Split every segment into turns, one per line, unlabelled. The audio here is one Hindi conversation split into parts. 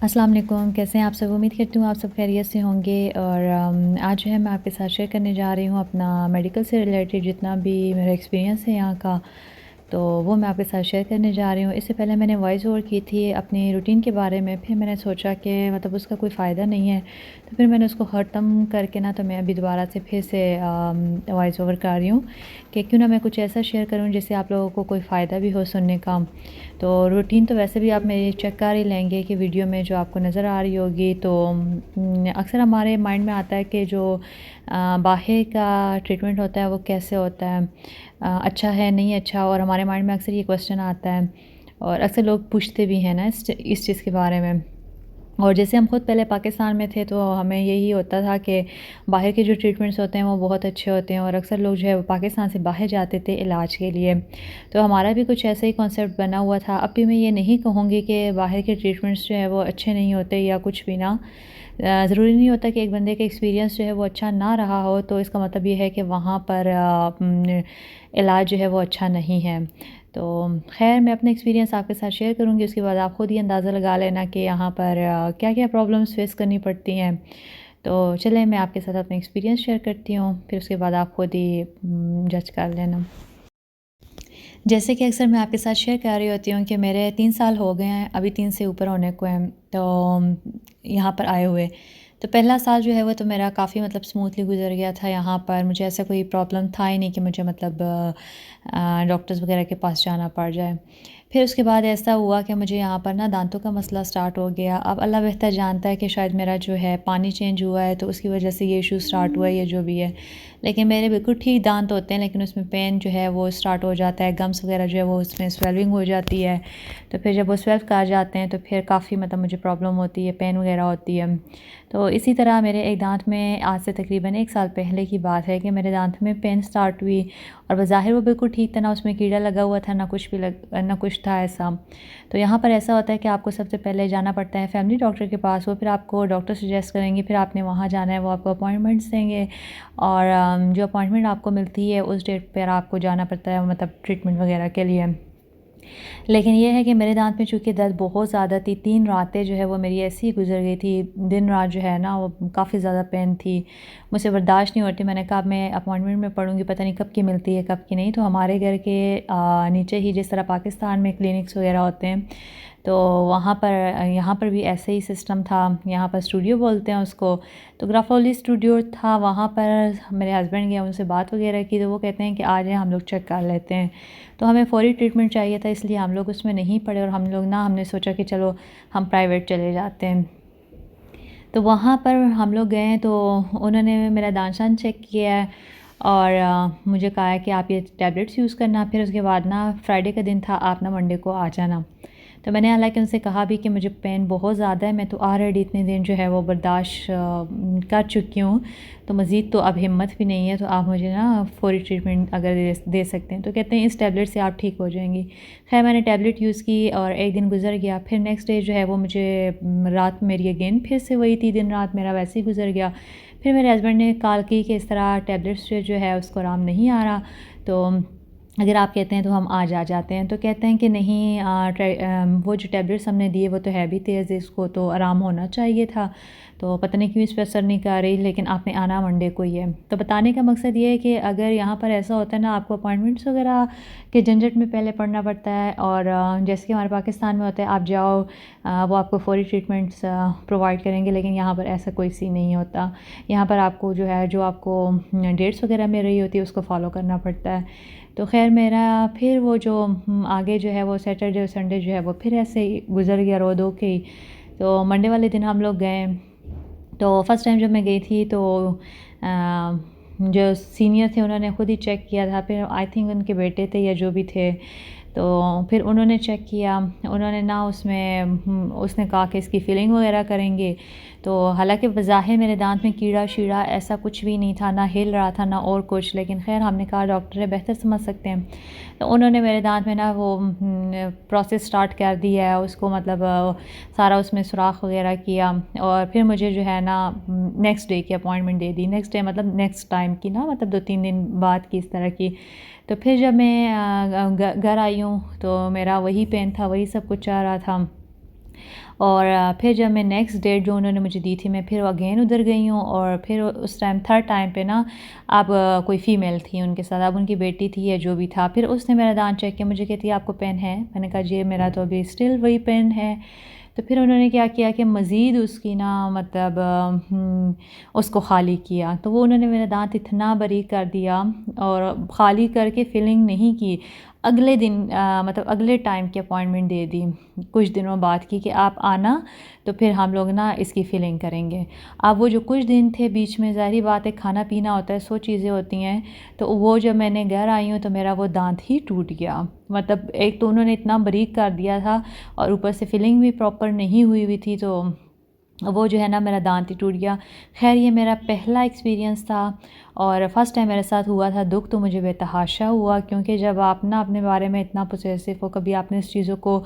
अस्सलाम वालेकुम, कैसे हैं आप सब? उम्मीद करती हूँ आप सब खैरियत से होंगे। और आज जो है मैं आपके साथ शेयर करने जा रही हूँ अपना मेडिकल से रिलेटेड जितना भी मेरा एक्सपीरियंस है यहाँ का, तो वो मैं आपके साथ शेयर करने जा रही हूँ। इससे पहले मैंने वॉइस ओवर की थी अपनी रूटीन के बारे में, फिर मैंने सोचा कि मतलब उसका कोई फ़ायदा नहीं है, तो फिर मैंने उसको ख़त्म करके ना तो मैं अभी दोबारा से फिर से वॉइस ओवर कर रही हूँ कि क्यों ना मैं कुछ ऐसा शेयर करूँ जिससे आप लोगों को कोई फ़ायदा भी हो सुनने का। तो रूटीन तो वैसे भी आप मेरी चेक कर ही लेंगे कि वीडियो में जो आपको नज़र आ रही होगी। तो अक्सर हमारे माइंड में आता है कि जो बाहर का ट्रीटमेंट होता है वो कैसे होता है, अच्छा है नहीं अच्छा, और हमारे माइंड में अक्सर ये क्वेश्चन आता है और अक्सर लोग पूछते भी हैं ना इस चीज़ के बारे में। और जैसे हम खुद पहले पाकिस्तान में थे तो हमें यही होता था कि बाहर के जो ट्रीटमेंट्स होते हैं वो बहुत अच्छे होते हैं और अक्सर लोग जो है वो पाकिस्तान से बाहर जाते थे इलाज के लिए। तो हमारा भी कुछ ऐसा ही कॉन्सेप्ट बना हुआ था। अब भी मैं ये नहीं कहूँगी कि बाहर के ट्रीटमेंट्स जो है वो अच्छे नहीं होते या कुछ भी ना। ज़रूरी नहीं होता कि एक बंदे का एक्सपीरियंस जो है वो अच्छा ना रहा हो तो इसका मतलब ये है कि वहाँ पर इलाज जो है वो अच्छा नहीं है। तो ख़ैर मैं अपना एक्सपीरियंस आपके साथ शेयर करूँगी, उसके बाद आप ख़ुद ही अंदाज़ा लगा लेना कि यहाँ पर क्या-क्या प्रॉब्लम्स फ़ेस करनी पड़ती हैं। तो चलें मैं आपके साथ अपना एक्सपीरियंस शेयर करती हूँ, फिर उसके बाद आप ख़ुद ही जज कर लेना। जैसे कि अक्सर मैं आपके साथ शेयर कर रही होती हूँ कि मेरे 3 साल हो गए हैं, अभी 3 से ऊपर होने को हैं, तो यहाँ पर आए हुए। तो पहला साल जो है वो तो मेरा काफ़ी मतलब स्मूथली गुज़र गया था यहाँ पर, मुझे ऐसा कोई प्रॉब्लम था ही नहीं कि मुझे मतलब डॉक्टर्स वग़ैरह के पास जाना पड़ जाए। फिर उसके बाद ऐसा हुआ कि मुझे यहाँ पर ना दाँतों का मसला स्टार्ट हो गया। अब अल्लाह बेहतर जानता है कि शायद मेरा जो है पानी चेंज हुआ है तो उसकी वजह से ये इशू स्टार्ट हुआ है या जो भी है। लेकिन मेरे बिल्कुल ठीक दाँत होते हैं लेकिन उसमें पेन जो है वो स्टार्ट हो जाता है, गम्स वग़ैरह जो है वो उसमें स्वेलिंग हो जाती है। तो फिर जब वो स्वेल्व कर जाते हैं तो फिर काफ़ी मतलब मुझे प्रॉब्लम होती है, पेन वग़ैरह होती है। तो इसी तरह मेरे एक दाँत में आज से तकरीबन 1 साल पहले की बात है कि मेरे दाँत में पेन स्टार्ट हुई और बज़ाहिर वो बिल्कुल ठीक था, ना उसमें कीड़ा लगा हुआ था, ना कुछ था ऐसा। तो यहाँ पर ऐसा होता है कि आपको सबसे पहले जाना पड़ता है फैमिली डॉक्टर के पास, वो फिर आपको डॉक्टर सजेस्ट करेंगे, फिर आपने वहाँ जाना है, वो आपको अपॉइंटमेंट्स देंगे और जो अपॉइंटमेंट आपको मिलती है उस डेट पर आपको जाना पड़ता है मतलब ट्रीटमेंट वग़ैरह के लिए। लेकिन ये है कि मेरे दाँत में चूँकि दर्द बहुत ज़्यादा थी, 3 रातें जो है वो मेरी ऐसी ही गुज़र गई थी। दिन-रात जो है ना वो काफ़ी ज़्यादा पेन थी, मुझसे बर्दाश्त नहीं होती। मैंने कहा अब मैं अपॉइंटमेंट में पढ़ूँगी, पता नहीं कब की मिलती है, कब की नहीं। तो हमारे घर के नीचे ही जिस तरह पाकिस्तान में क्लिनिक्स वग़ैरह होते हैं, तो वहाँ पर यहाँ पर भी ऐसे ही सिस्टम था। यहाँ पर स्टूडियो बोलते हैं उसको। तो ग्राफोली स्टूडियो था, वहाँ पर मेरे हस्बैंड गए, उनसे बात वग़ैरह की तो वो कहते हैं कि आ जाएँ हम लोग चेक कर लेते हैं। तो हमें फ़ौरी ट्रीटमेंट चाहिए था इसलिए हम लोग उसमें नहीं पड़े और हमने सोचा कि चलो हम प्राइवेट चले जाते हैं। तो वहाँ पर हम लोग गए तो उन्होंने मेरा दाँत-शान चेक किया है और मुझे कहा है कि आप ये टैबलेट्स यूज़ करना, फिर उसके बाद ना फ्राइडे का दिन था, आप ना मंडे को आ जाना। तो मैंने हालाँकि उनसे कहा भी कि मुझे पेन बहुत ज़्यादा है, मैं तो ऑलरेडी इतने दिन जो है वो बर्दाश्त कर चुकी हूँ, तो मज़ीद तो अब हिम्मत भी नहीं है, तो आप मुझे ना फ़ौरी ट्रीटमेंट अगर दे सकते हैं। तो कहते हैं इस टैबलेट से आप ठीक हो जाएँगी। ख़ैर मैंने टैबलेट यूज़ की और 1 दिन गुज़र गया, फिर नेक्स्ट डे जो है वो मुझे रात मेरी अगेन फिर से वही थी, दिन-रात मेरा वैसे ही गुज़र गया। फिर मेरे हस्बैंड ने कॉल की कि इस तरह टैबलेट्स से जो है उसको आराम नहीं आ रहा, तो अगर आप कहते हैं तो हम आज आ जाते हैं। तो कहते हैं कि नहीं, वो जो टैबलेट्स हमने दिए वो तो है भी तेज़, इसको तो आराम होना चाहिए था, तो पता नहीं क्यों इस पे असर नहीं कर रही, लेकिन आपने आना मंडे को ही है। तो बताने का मकसद ये है कि अगर यहाँ पर ऐसा होता है ना, आपको अपॉइंटमेंट्स वगैरह के झंझट में पहले पड़ना पड़ता है और जैसे कि हमारे पाकिस्तान में होता है, आप जाओ वो आपको फ़ौरी ट्रीटमेंट्स प्रोवाइड करेंगे, लेकिन यहाँ पर ऐसा कोई सीन नहीं होता। यहाँ पर आपको जो आपको डेट्स वगैरह मिल रही होती है उसको फ़ॉलो करना पड़ता है। तो ख़ैर मेरा फिर वो जो आगे जो है वो सैटरडे और संडे जो है वो फिर ऐसे ही गुज़र गया रो-धो के ही। तो मंडे वाले दिन हम लोग गए, तो फर्स्ट टाइम जब मैं गई थी तो जो सीनियर थे उन्होंने खुद ही चेक किया था, फिर आई थिंक उनके बेटे थे या जो भी थे, तो फिर उन्होंने चेक किया। उन्होंने ना उसने कहा कि इसकी फिलिंग वगैरह करेंगे। तो हालाँकि बज़ाहिर मेरे दाँत में कीड़ा-शीड़ा ऐसा कुछ भी नहीं था, ना हिल रहा था ना और कुछ, लेकिन ख़ैर हमने कहा डॉक्टर है बेहतर समझ सकते हैं। तो उन्होंने मेरे दाँत में ना वो प्रोसेस स्टार्ट कर दिया है, उसको मतलब सारा उसमें सुराख वगैरह किया और फिर मुझे जो है ना नेक्स्ट डे की अपॉइंटमेंट दे दी। नेक्स्ट डे मतलब नेक्स्ट टाइम की ना, मतलब 2-3 दिन बाद की इस तरह की। तो फिर जब मैं घर आई हूँ तो मेरा वही पेन था, वही सब कुछ आ रहा था। और फिर जब मैं नेक्स्ट डेट जो उन्होंने मुझे दी थी, मैं फिर अगेन उधर गई हूँ और फिर उस टाइम थर्ड टाइम पे ना अब कोई फ़ीमेल थी उनके साथ, अब उनकी बेटी थी या जो भी था। फिर उसने मेरा दांत चेक किया, मुझे कहती है आपको पेन है? मैंने कहा जी मेरा तो अभी स्टिल वही पेन है। तो फिर उन्होंने क्या किया कि मज़ीद उसकी ना मतलब उसको ख़ाली किया, तो वो उन्होंने मेरा दांत इतना बारीक कर दिया और ख़ाली करके फिलिंग नहीं की। अगले दिन मतलब अगले टाइम की अपॉइंटमेंट दे दी, कुछ दिनों बाद की कि आप आना तो फिर हम लोग ना इसकी फ़िलिंग करेंगे। अब वो जो कुछ दिन थे बीच में, ज़ाहिर बात है खाना पीना होता है, 100 चीज़ें होती हैं, तो वो जब मैंने घर आई हूँ तो मेरा वो दांत ही टूट गया। मतलब एक तो उन्होंने इतना बारीक कर दिया था और ऊपर से फिलिंग भी प्रॉपर नहीं हुई हुई थी, तो वो जो है ना मेरा दांत ही टूट गया। ख़ैर ये मेरा पहला एक्सपीरियंस था और फ़र्स्ट टाइम मेरे साथ हुआ था। दुख तो मुझे बेतहाशा हुआ, क्योंकि जब आप ना अपने बारे में इतना पॉसेसिव हो, कभी आपने इस चीज़ों को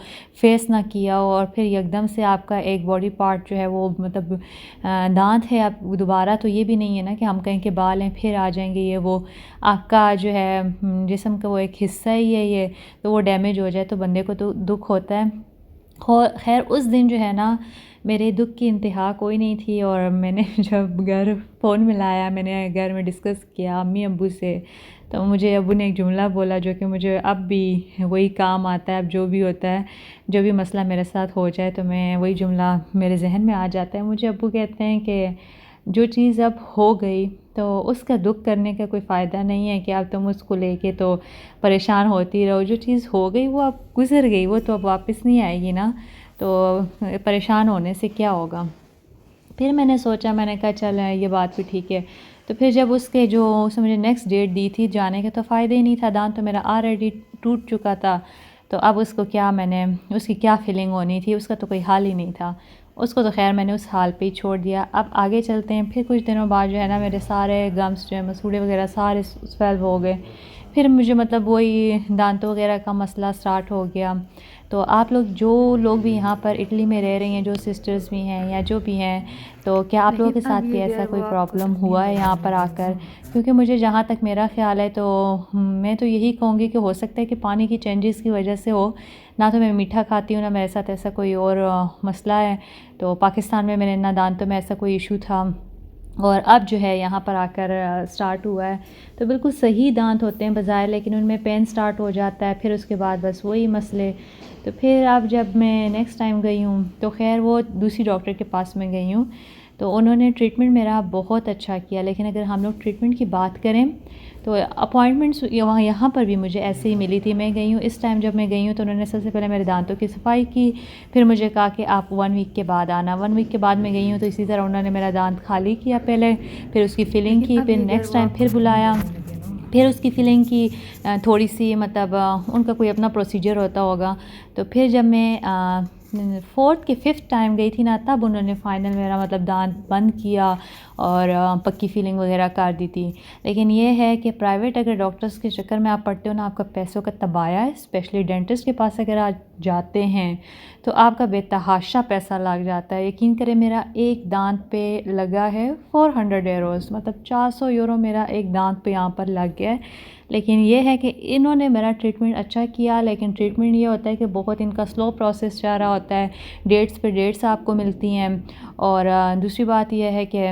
फेस ना किया हो और फिर एकदम से आपका एक बॉडी पार्ट जो है वो मतलब दांत है, आप दोबारा तो ये भी नहीं है ना कि हम कहें कि बाल हैं फिर आ जाएंगे, ये वो आपका जो है जिस्म का वो एक हिस्सा ही है ये, तो वो डैमेज हो जाए तो बंदे को तो दुख होता है। खैर उस दिन जो है ना मेरे दुख की इंतहा कोई नहीं थी और मैंने जब घर फ़ोन मिलाया, मैंने घर में डिस्कस किया अम्मी अब्बू से, तो मुझे अब्बू ने एक जुमला बोला जो कि मुझे अब भी वही काम आता है। अब जो भी होता है, जो भी मसला मेरे साथ हो जाए तो मैं वही जुमला मेरे जहन में आ जाता है। मुझे अब्बू कहते हैं कि जो चीज़ अब हो गई तो उसका दुख करने का कोई फ़ायदा नहीं है कि अब तुम उसको लेके तो परेशान होती रहो। जो चीज़ हो गई वो अब गुज़र गई, वो तो अब वापस नहीं आएगी ना, तो परेशान होने से क्या होगा। फिर मैंने सोचा, मैंने कहा चल ये बात भी ठीक है। तो फिर जब उसके जो उसने मुझे नेक्स्ट डेट दी थी जाने के, तो फ़ायदा ही नहीं था, दांत तो मेरा ऑलरेडी टूट चुका था, तो अब उसको क्या मैंने उसकी क्या फीलिंग होनी थी, उसका तो कोई हाल ही नहीं था। उसको तो खैर मैंने उस हाल पे ही छोड़ दिया। अब आगे चलते हैं। फिर कुछ दिनों बाद जो है ना मेरे सारे गम्स जो है मसूड़े वगैरह सारे सॉल्व हो गए। फिर मुझे मतलब वही दांतों वगैरह का मसला स्टार्ट हो गया। तो आप लोग जो लोग भी यहाँ पर इटली में रह रही हैं, जो सिस्टर्स भी हैं या जो भी हैं, तो क्या आप लोगों के साथ भी ऐसा कोई प्रॉब्लम हुआ है यहाँ पर आकर? क्योंकि मुझे जहाँ तक मेरा ख़्याल है तो मैं तो यही कहूँगी कि हो सकता है कि पानी की चेंजेस की वजह से हो। ना तो मैं मीठा खाती हूँ, ना मेरे साथ ऐसा कोई और मसला है। तो पाकिस्तान में मेरे ना दांतों में ऐसा कोई इशू था और अब जो है यहाँ पर आकर स्टार्ट हुआ है। तो बिल्कुल सही दांत होते हैं बज़ाहिर, लेकिन उनमें पेन स्टार्ट हो जाता है, फिर उसके बाद बस वही मसले। तो फिर अब जब मैं नेक्स्ट टाइम गई हूँ तो खैर वो दूसरी डॉक्टर के पास में गई हूँ, तो उन्होंने ट्रीटमेंट मेरा बहुत अच्छा किया। लेकिन अगर हम लोग ट्रीटमेंट की बात करें तो अपॉइंटमेंट्स यहाँ पर भी मुझे ऐसे ही मिली थी। मैं गई हूँ इस टाइम, जब मैं गई हूँ तो उन्होंने सबसे पहले मेरे दांतों की सफाई की, फिर मुझे कहा कि आप 1 वीक के बाद आना। 1 वीक के बाद मैं गई हूँ तो इसी तरह उन्होंने मेरा दांत खाली किया पहले, फिर उसकी फिलिंग की, फिर नेक्स्ट टाइम फिर बुलाया, फिर उसकी फिलिंग की थोड़ी सी मतलब उनका कोई अपना प्रोसीजर होता होगा। तो फिर जब मैं 4th के 5th टाइम गई थी ना, तब उन्होंने फ़ाइनल मेरा मतलब दांत बंद किया और पक्की फिलिंग वगैरह कर दी थी। लेकिन ये है कि प्राइवेट अगर डॉक्टर्स के चक्कर में आप पड़ते हो ना, आपका पैसों का तबाया है। स्पेशली डेंटिस्ट के पास अगर आप जाते हैं तो आपका बेतहाशा पैसा लग जाता है। यकीन करें मेरा एक दांत पे लगा है 400 यूरोज़, मतलब 400 यूरो मेरा एक दांत पे यहाँ पर लग गया है। लेकिन ये है कि इन्होंने मेरा ट्रीटमेंट अच्छा किया, लेकिन ट्रीटमेंट ये होता है कि बहुत इनका स्लो प्रोसेस जा रहा होता है, डेट्स पे डेट्स आपको मिलती हैं। और दूसरी बात यह है कि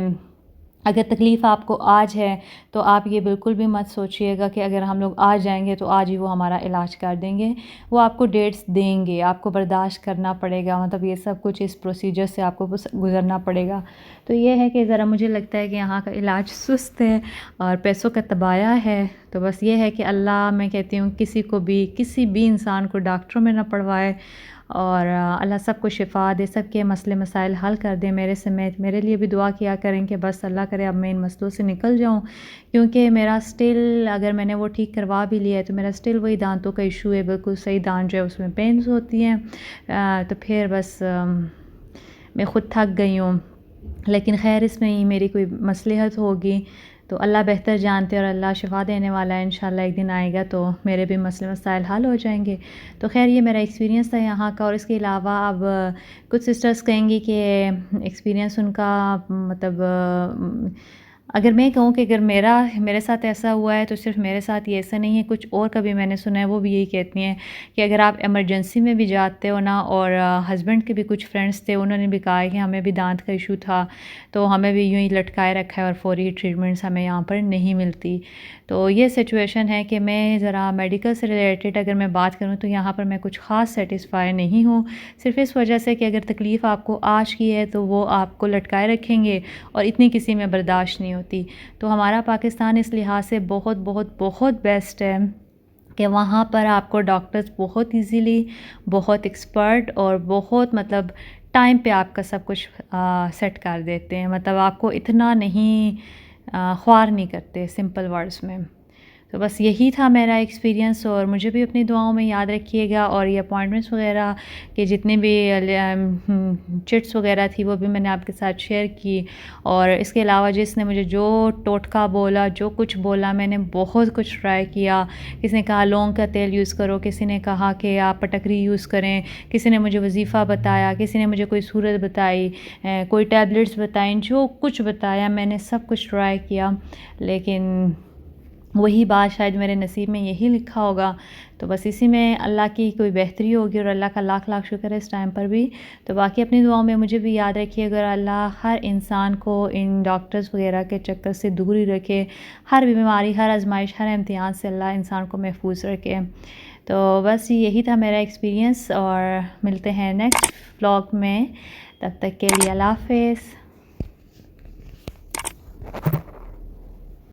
अगर तकलीफ़ आपको आज है तो आप ये बिल्कुल भी मत सोचिएगा कि अगर हम लोग आज जाएंगे तो आज ही वो हमारा इलाज कर देंगे। वो आपको डेट्स देंगे, आपको बर्दाश्त करना पड़ेगा, मतलब ये सब कुछ इस प्रोसीजर से आपको गुज़रना पड़ेगा। तो ये है कि ज़रा मुझे लगता है कि यहाँ का इलाज सुस्त है और पैसों का तबाया है। तो बस ये है कि अल्लाह, मैं कहती हूँ किसी को भी, किसी भी इंसान को डॉक्टरों में ना पड़वाए और अल्लाह सबको शिफ़ा दे, सबके मसले मसाइल हल कर दे। मेरे समेत मेरे लिए भी दुआ किया करें कि बस अल्लाह करे अब मैं इन मसलों से निकल जाऊँ, क्योंकि मेरा स्टिल अगर मैंने वो ठीक करवा भी लिया है तो मेरा स्टिल वही दांतों का इशू है। बिल्कुल सही दांत जो है उसमें पेन्स होती हैं। तो फिर बस मैं ख़ुद थक गई हूँ। लेकिन खैर इसमें ही मेरी कोई मसलहत होगी तो अल्लाह बेहतर जानते हैं और अल्लाह शिफ़ा देने वाला है। इंशाल्लाह एक दिन आएगा तो मेरे भी मसले मसाइल हल हो जाएंगे। तो खैर ये मेरा एक्सपीरियंस था यहाँ का। और इसके अलावा अब कुछ सिस्टर्स कहेंगी कि एक्सपीरियंस उनका मतलब अगर मैं कहूँ कि अगर मेरे साथ ऐसा हुआ है तो सिर्फ मेरे साथ ही ऐसा नहीं है, कुछ और का भी मैंने सुना है, वो भी यही कहती हैं कि अगर आप इमरजेंसी में भी जाते हो ना, और हस्बैंड के भी कुछ फ्रेंड्स थे, उन्होंने भी कहा है कि हमें भी दांत का इशू था, तो हमें भी यूँ ही लटकाए रखा है और फौरी ट्रीटमेंट्स हमें यहाँ पर नहीं मिलती। तो ये सिचुएशन है कि मैं ज़रा मेडिकल से रिलेटेड अगर मैं बात करूँ तो यहाँ पर मैं कुछ ख़ास सेटिस्फाई नहीं हूँ, सिर्फ इस वजह से कि अगर तकलीफ़ आपको आज की है तो वो आपको लटकाए रखेंगे और इतनी किसी में बर्दाश्त नहीं होती। तो हमारा पाकिस्तान इस लिहाज से बहुत बहुत बहुत बेस्ट है कि वहाँ पर आपको डॉक्टर्स बहुत इजीली, बहुत एक्सपर्ट और बहुत मतलब टाइम पे आपका सब कुछ सेट कर देते हैं। मतलब आपको इतना नहीं ख्वार नहीं करते, सिंपल वर्ड्स में। तो बस यही था मेरा एक्सपीरियंस, और मुझे भी अपनी दुआओं में याद रखिएगा। और ये अपॉइंटमेंट्स वगैरह के जितने भी चिट्स वगैरह थी वो भी मैंने आपके साथ शेयर की। और इसके अलावा जिसने मुझे जो टोटका बोला, जो कुछ बोला, मैंने बहुत कुछ ट्राई किया। किसी ने कहा लौंग का तेल यूज़ करो, किसी ने कहा कि आप पटकरी यूज़ करें, किसी ने मुझे वजीफ़ा बताया, किसी ने मुझे कोई सूरत बताई, कोई टैबलेट्स बताई, जो कुछ बताया मैंने सब कुछ ट्राई किया, लेकिन वही बात शायद मेरे नसीब में यही लिखा होगा। तो बस इसी में अल्लाह की कोई बेहतरी होगी, और अल्लाह का लाख लाख शुक्र है इस टाइम पर भी। तो बाकी अपनी दुआओं में मुझे भी याद रखिए, अगर अल्लाह हर इंसान को इन डॉक्टर्स वगैरह के चक्कर से दूर ही रखे, हर बीमारी, हर आजमाइश, हर इम्तिहान से अल्लाह इंसान को महफूज रखे। तो बस यही था मेरा एक्सपीरियंस, और मिलते हैं नेक्स्ट व्लॉग में। तब तक के लिए अल्लाह हाफ़िज़।